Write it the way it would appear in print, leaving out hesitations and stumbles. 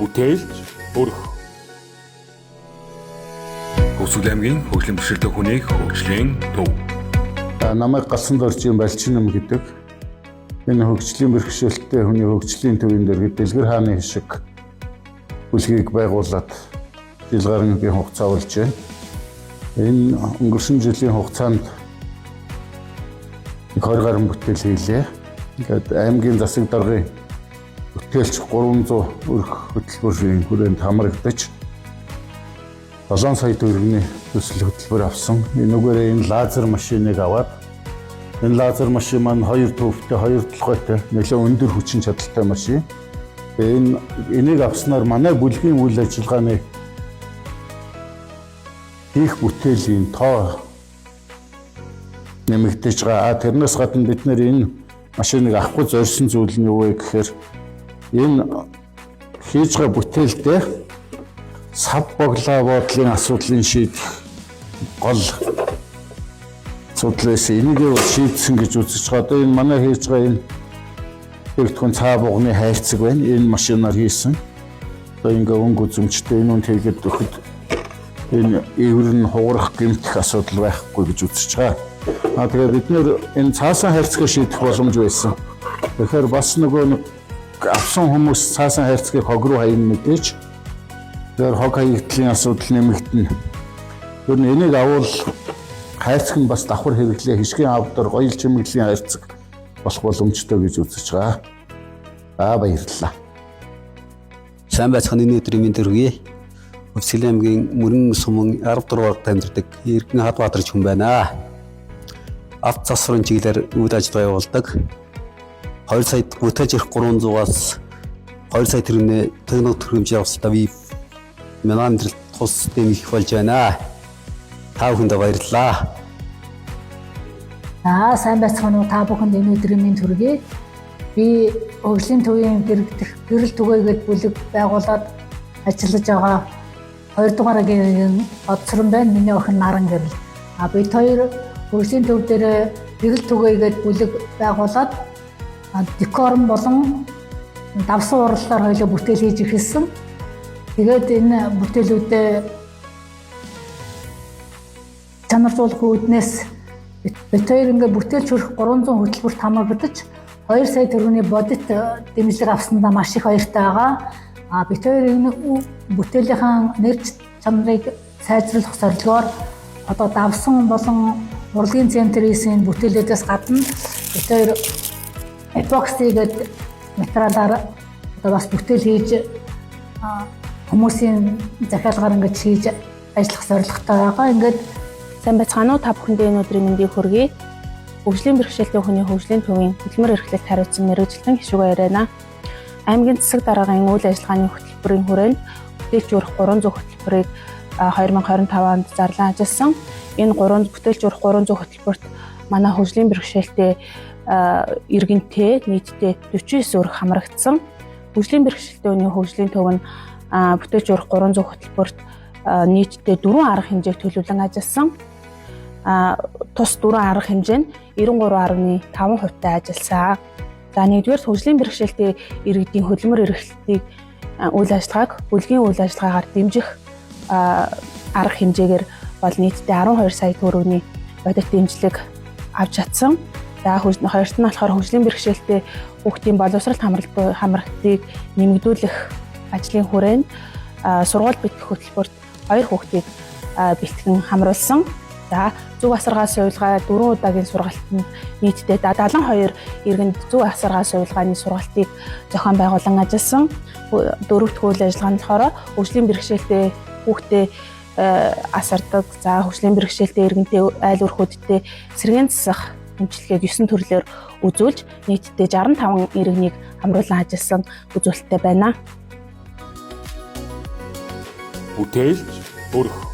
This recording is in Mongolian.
Бүтээлч бүрх. Хөвсгөл аймгийн хөгжлийн бэрхшээлтэй хүний хөгжлийн төв. Намайг Галсан Доржийн Балчин гэдэг энэ хөгжлийн бэрхшээлтэй хүний хөгжлийн төвийн дэргэд Дэлгэр хааны хишиг бүлгийг байгуулад жил гаруйн хугацаа болж байна. Энэ өнгөрсөн жилийн хугацаанд 20 гаруй бүтээл хийлээ. Ингээд аймгийн засаг даргын бүтээлч 300 өрх хөтөлбөрийн хүрээнд хамрагдаж 7 сая төгрөгийн төсөл хөтөлбөр авсан. Энэгээр энэ лазер машиныг аваад энэ лазер машин маань 2 төвтэй, 2 толгойтой нэлээд өндөр хүчин чадалтай машин. Энийг авснаар манай бүлгийн үйл ажиллагааны хийх бүтээлийн тоо нэмэгдэж байгаа. Тэрнээс гадна бид нэр энэ машиныг авахгүй зорьсон зүйл нь юу вэ гэхээр энэ хийж байгаа бүтээлдээ сав боглоо бодлын асуудлыг шийдэх гол асуудал байсан. Энийг шийдсэн гэж үзэж байгаа. Одоо энэ манай хийж байгаа энэ хэрэгтхэн цаа бугны хайрцаг байна. Энэ машинаар хийсэн. Одоо ингээ өнгө үзэмжтэй энэ үнд хийгээд өгөхөд энэ эвэр нь хугарах гэмтэх асуудал байхгүй гэж үзэж байгаа. Тэгээд бид нэр энэ цаасан хайрцгийг шийдэх боломж байсан. Тэгэхээр бас нөгөө авсан хүмүүс цаасан хайрцгийг хог руу хаяна мэдээж. Тэгэхээр хог хаягдлын асуудал нэмэгдэнэ. Тэр нь энийг авал хайрцаг нь бас давхар хэрэглээ хишгийн авдар гоёл чимэглэлийн хайрцаг болох боломжтой гэж үзэж байгаа. Баярлалаа. Сайн байцгааны өдрийн мэнд төргий. Хөвсгөл аймгийн Мөрөн сумын 14 дугаар амьдардаг Эргэн Хадбаатар хүн байна. Авт засварын чиглэлээр үйл ажиллагаа явуулдаг. 2 сая бүтээж ирэх 300-аас 2 сая төгрөгийн техник төхөөрөмж явуулалтаа би манай амьдралд тус дэм их болж байна. Та бүхэндээ баярлалаа. Сайн байцгаана уу та бүхэнд энэ өдрийн мэнд төргий. Би хөгжлийн төвийн дэргэдэх гэрэл түгээгээд бүлэг байгуулад ажиллаж байгаа 2 дугаар гэрэл Одсрон байна. Миний охин Наран гэрэл. Бид хоёр хөгжлийн төв дээр гэрэл түгээгээд бүлэг байгуулад декорн болон давсан уралдаар хоёулаа бүтээл хийж эхэлсэн. Тэгээд энэ бүтээлүүдээ чанаржуулах үүднээс бид хоёр ингээ бүтээлч хүрэх 300 хөтөлбөрт хамрагдаж 2 сая төгрөгийн бодит дэмжлэг авсандаа маш их баяртай байгаа. Бид хоёр энэ бүтээлийнхэн нэр чанарыг сайжруулах зорилгоор одоо давсан болон урлагийн центрийн бүтээлүүдээс гадна бид хоёр эпокси гэдэг материалаар одоо бас бүтээл хийж хүмүүсийн захиалгаар ингэж хийж ажиллах зорилготой байгаа. Ингээд сайн байцгаана уу та бүхэндээ энэ өдрийн мэндийг хүргэе. Хөгжлийн бэрхшээлтэй хүний хөгжлийн төвийн хөдөлмөр эрхлэлд хариуцсан мэргэжилтэн гишүүн яриана. Аймгийн засаг даргын үйл ажиллагааны хөтөлбөрийн хүрээнд бүтээлч өрх 300 хөтөлбөрийг 2025 онд зарлан ажилласан. Энэ бүтээлч өрх 300 хөтөлбөрт манай хөгжлийн бэрхшээлтэй иргэнтэй нийтдээ 49 өрх хамрагдсан. Хөгжлийн бэрхшээлтэй хүний хөгжлийн төв нь бүтээлч өрх 300 хөтөлбөрт нийтдээ 4 арга хэмжээг төлөвлөн ажилласан. Тус 4 арга хэмжээ нь 93.5% ажилласан. За нэгдүгээр хөгжлийн бэрхшээлтэй иргэдийн хөдөлмөр эрхлэлтийг үйл ажиллагааг бүлгийн үйл ажиллагаагаар дэмжих арга хэмжээгээр бол нийтдээ 12 сая төгрөгийн бодит дэмжлэг авч чадсан. За хоёрт нь болохоор хөгжлийн бэрхшээлтэй хүүхдийн боловсролт хамралтыг нэмэгдүүлэх ажлын хүрээнд сургууль битгэх хөтөлбөрт 2 хүүхдийг бэлтгэн хамруулсан. За зөв асаргаа сувилгаа 4 удаагийн сургалтанд нийтдээ 72 иргэнд зөв асаргаа сувилгааны сургалтыг зохион байгуулан ажилласан. 4-р үйл ажиллагаа нь болохоор хөгжлийн бэрхшээлтэй хүүхдээ асардаг. За хөгжлийн бэрхшээлтэй иргэнтэй айл өрхүүдтэй сэргээн засах эмчилгээг 9 төрлөөр үзүүлж нийтдээ 65 иргэнийг хамруулан ажилласан үзүүлэлттэй байна. Бүтээлч бүрх.